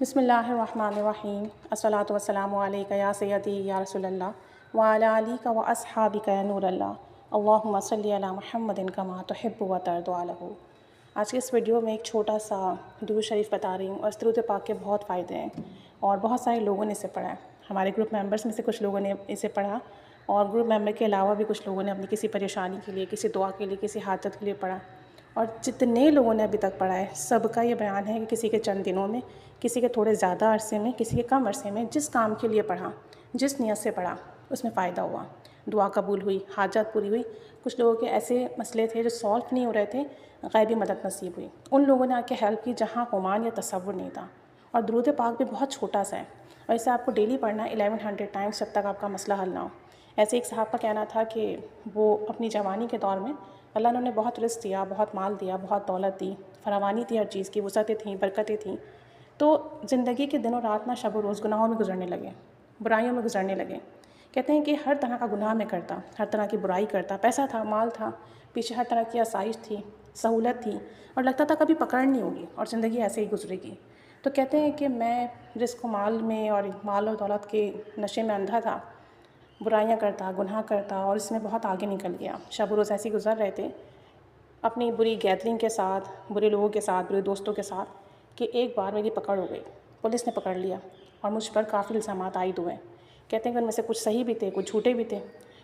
बिस्मिल्लाहिर्रहमानिर्रहीम अस्सलातु वस्सलामु अलैका या सय्यदी या रसूलल्लाह व अला आलिका व अस्हाबिका या नूरल्लाह अल्लाहुम्मा सल्लि अला मुहम्मदिन कमा तुहिब्बु व तर्दु अलहु। आज के इस वीडियो में एक छोटा सा दुरूद शरीफ बता रही हूँ और इस दुरूद पाक के बहुत फ़ायदे हैं और बहुत सारे लोगों ने इसे पढ़ा है। हमारे ग्रुप मेंबर्स में से कुछ लोगों ने इसे पढ़ा और ग्रुप मेंबर के अलावा भी कुछ लोगों ने अपनी किसी परेशानी के लिए, किसी दुआ के लिए, किसी हाजत के लिए पढ़ा। और जितने लोगों ने अभी तक पढ़ा है सबका ये बयान है कि किसी के चंद दिनों में, किसी के थोड़े ज़्यादा अरसे में, किसी के कम अरसे में, जिस काम के लिए पढ़ा, जिस नियत से पढ़ा उसमें फ़ायदा हुआ, दुआ कबूल हुई, हाजत पूरी हुई। कुछ लोगों के ऐसे मसले थे जो सॉल्व नहीं हो रहे थे, गैबी मदद नसीब हुई। उन लोगों ने आके हेल्प की जहाँ गुमान या तसव्वुर नहीं था। और दुरूद पाक भी बहुत छोटा सा है और इसे आपको डेली पढ़ना है 1100 टाइम्स जब तक आपका मसला हल ना हो। ऐसे एक साहब का कहना था कि वो अपनी जवानी के दौर में अल्लाह ने उन्हें बहुत रिज़्क़ दिया, बहुत माल दिया, बहुत दौलत दी, फरावानी थी, हर चीज़ की वुसअतें थीं, बरकतें थीं। तो ज़िंदगी के दिनों रात ना शब व रोज़ गुनाहों में गुजरने लगे, बुराइयों में गुजरने लगे। कहते हैं कि हर तरह का गुनाह में करता, हर तरह की बुराई करता। पैसा था, माल था, पीछे हर तरह की आसाइश थी, सहूलत थी और लगता था कभी पकड़ नहीं होगी और ज़िंदगी ऐसे ही गुजरेगी। तो कहते हैं कि मैं रिज़्क़ माल में और माल और दौलत के नशे में अंधा था, बुराइयां करता, गुनाह करता और इसमें बहुत आगे निकल गया। शब रोज़ ऐसे गुज़र रहे थे अपनी बुरी गैदरिंग के साथ, बुरे लोगों के साथ, बुरे दोस्तों के साथ, कि एक बार मेरी पकड़ हो गई, पुलिस ने पकड़ लिया और मुझ पर काफ़ी इल्ज़ामात आयद हुए। कहते हैं कि उनमें से कुछ सही भी थे, कुछ झूठे भी थे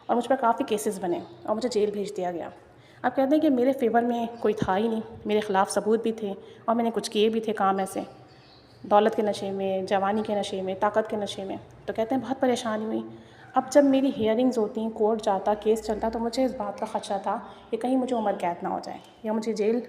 और मुझ पर काफ़ी केसेस बने और मुझे जेल भेज दिया गया। अब कहते हैं कि मेरे फेवर में कोई था ही नहीं, मेरे ख़िलाफ़ सबूत भी थे और मैंने कुछ किए भी थे काम ऐसे, दौलत के नशे में, जवानी के नशे में, ताकत के नशे में। तो कहते हैं बहुत परेशानी हुई। अब जब मेरी हियरिंग्स होती, कोर्ट जाता, केस चलता, तो मुझे इस बात का ख़दशा था कि कहीं मुझे उम्र कैद ना हो जाए या मुझे जेल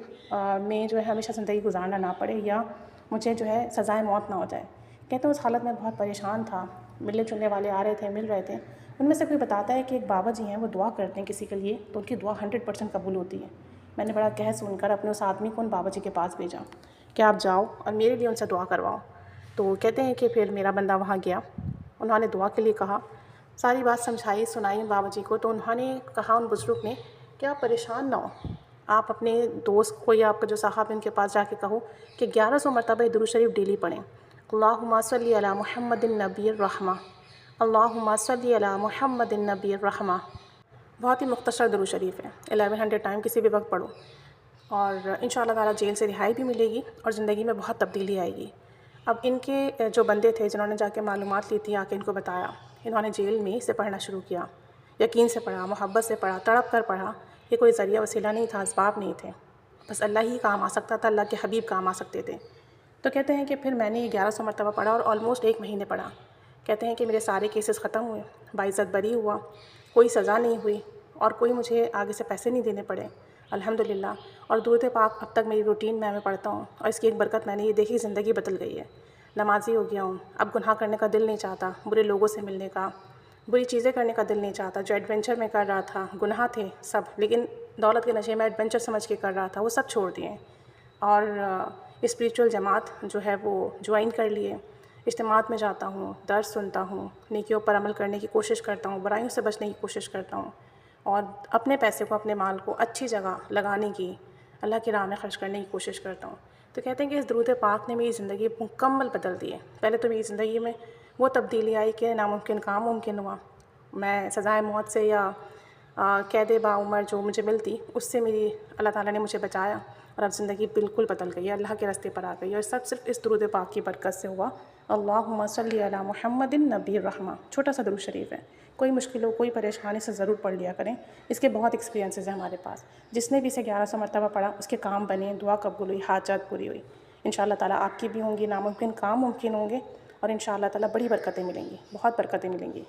में जो है हमेशा ज़िंदगी गुजारना ना पड़े या मुझे जो है सज़ाए मौत ना हो जाए। कहते हैं उस हालत में बहुत परेशान था। मिलने जुलने वाले आ रहे थे, मिल रहे थे। उनमें से कोई बताता है कि एक बाबा जी हैं, वो दुआ करते हैं किसी के लिए तो उनकी दुआ 100% कबूल होती है। मैंने बड़ा कह सुनकर अपने उस आदमी को उन बाबा जी के पास भेजा कि आप जाओ और मेरे लिए उनसे दुआ करवाओ। तो कहते हैं कि फिर मेरा बंदा वहाँ गया, उन्होंने दुआ के लिए कहा, सारी बात समझाई सुनाई बाबा जी को। तो उन्होंने कहा उन बुज़ुर्ग ने कि आप परेशान ना हो, आप अपने दोस्त को या आपका जो साहब उनके पास जाके कहो कि 1100 मरतबा दुरूद शरीफ डेली पढ़ें। अल्लाहुम्मा सल्ली अला मुहम्मदिन नबीर रहमा, अल्लाहुम्मा सल्ली अला मुहम्मदिन नबीर रहमा। बहुत ही मुख्तसर दुरूद शरीफ है, 1100 टाइम किसी भी वक्त पढ़ो और इंशाअल्लाह ताला जेल से रिहाई भी मिलेगी और ज़िंदगी में बहुत तब्दीली आएगी। अब इनके जो बंदे थे जिन्होंने जाके मालूमात ली थी, आके इनको बताया, इन्होंने जेल में इसे पढ़ना शुरू किया, यकीन से पढ़ा, मोहब्बत से पढ़ा, तड़प कर पढ़ा। ये कोई ज़रिया वसीला नहीं था, असबाब नहीं थे, बस अल्लाह ही काम आ सकता था, अल्लाह के हबीब काम आ सकते थे। तो कहते हैं कि फिर मैंने ये 1100 मरतबा पढ़ा और ऑलमोस्ट 1 महीने पढ़ा। कहते हैं कि मेरे सारे केसेस ख़त्म हुए, बाइज़्ज़त बरी हुआ, कोई सज़ा नहीं हुई और कोई मुझे आगे से पैसे नहीं देने पड़े, अल्हम्दुलिल्लाह। और दुरूद पाक अब तक मेरी रूटीन में मैं पढ़ता हूँ और इसकी एक बरकत मैंने ये देखी, ज़िंदगी बदल गई है। नमाज़ी हो गया हूँ, अब गुनाह करने का दिल नहीं चाहता, बुरे लोगों से मिलने का, बुरी चीज़ें करने का दिल नहीं चाहता। जो एडवेंचर में कर रहा था, गुनाह थे सब, लेकिन दौलत के नशे में एडवेंचर समझ के कर रहा था, वो सब छोड़ दिए और स्पिरिचुअल जमात जो है वो ज्वाइन कर लिए। इज्तिमात में जाता हूँ, दर्स सुनता हूँ, नेकियों पर अमल करने की कोशिश करता हूँ, बुराइयों से बचने की कोशिश करता हूँ और अपने पैसे को, अपने माल को अच्छी जगह लगाने की, अल्लाह की राह में ख़र्च करने की कोशिश करता हूँ। तो कहते हैं कि इस दुरूद पाक ने मेरी ज़िंदगी मुकम्मल बदल दी है। पहले तो मेरी ज़िंदगी में वो तब्दीली आई कि नामुमकिन काम मुमकिन हुआ। मैं सज़ाए मौत से या कैद बाउमर जो मुझे मिलती, उससे मेरी अल्लाह ताला ने मुझे बचाया और अब ज़िंदगी बिल्कुल बदल गई है, अल्लाह के रास्ते पर आ गई और सब सिर्फ इस दुरूद पाक की बरकत से हुआ। अल्लाहुम्मा सल्ली अला मुहम्मदिन नबीर रहमा। छोटा सा दुरूद शरीफ है, कोई मुश्किल हो, कोई परेशानी से ज़रूर पढ़ लिया करें। इसके बहुत एक्सपीरियंसेस हैं हमारे पास। जिसने भी इसे 1100 मरतबा पढ़ा उसके काम बने, दुआ कबूल हुई, हाजत पूरी हुई। इंशाअल्लाह ताला आपकी भी होंगी, नामुमकिन काम मुमकिन होंगे और इंशाअल्लाह ताला बड़ी बरकतें मिलेंगी, बहुत बरकतें मिलेंगी।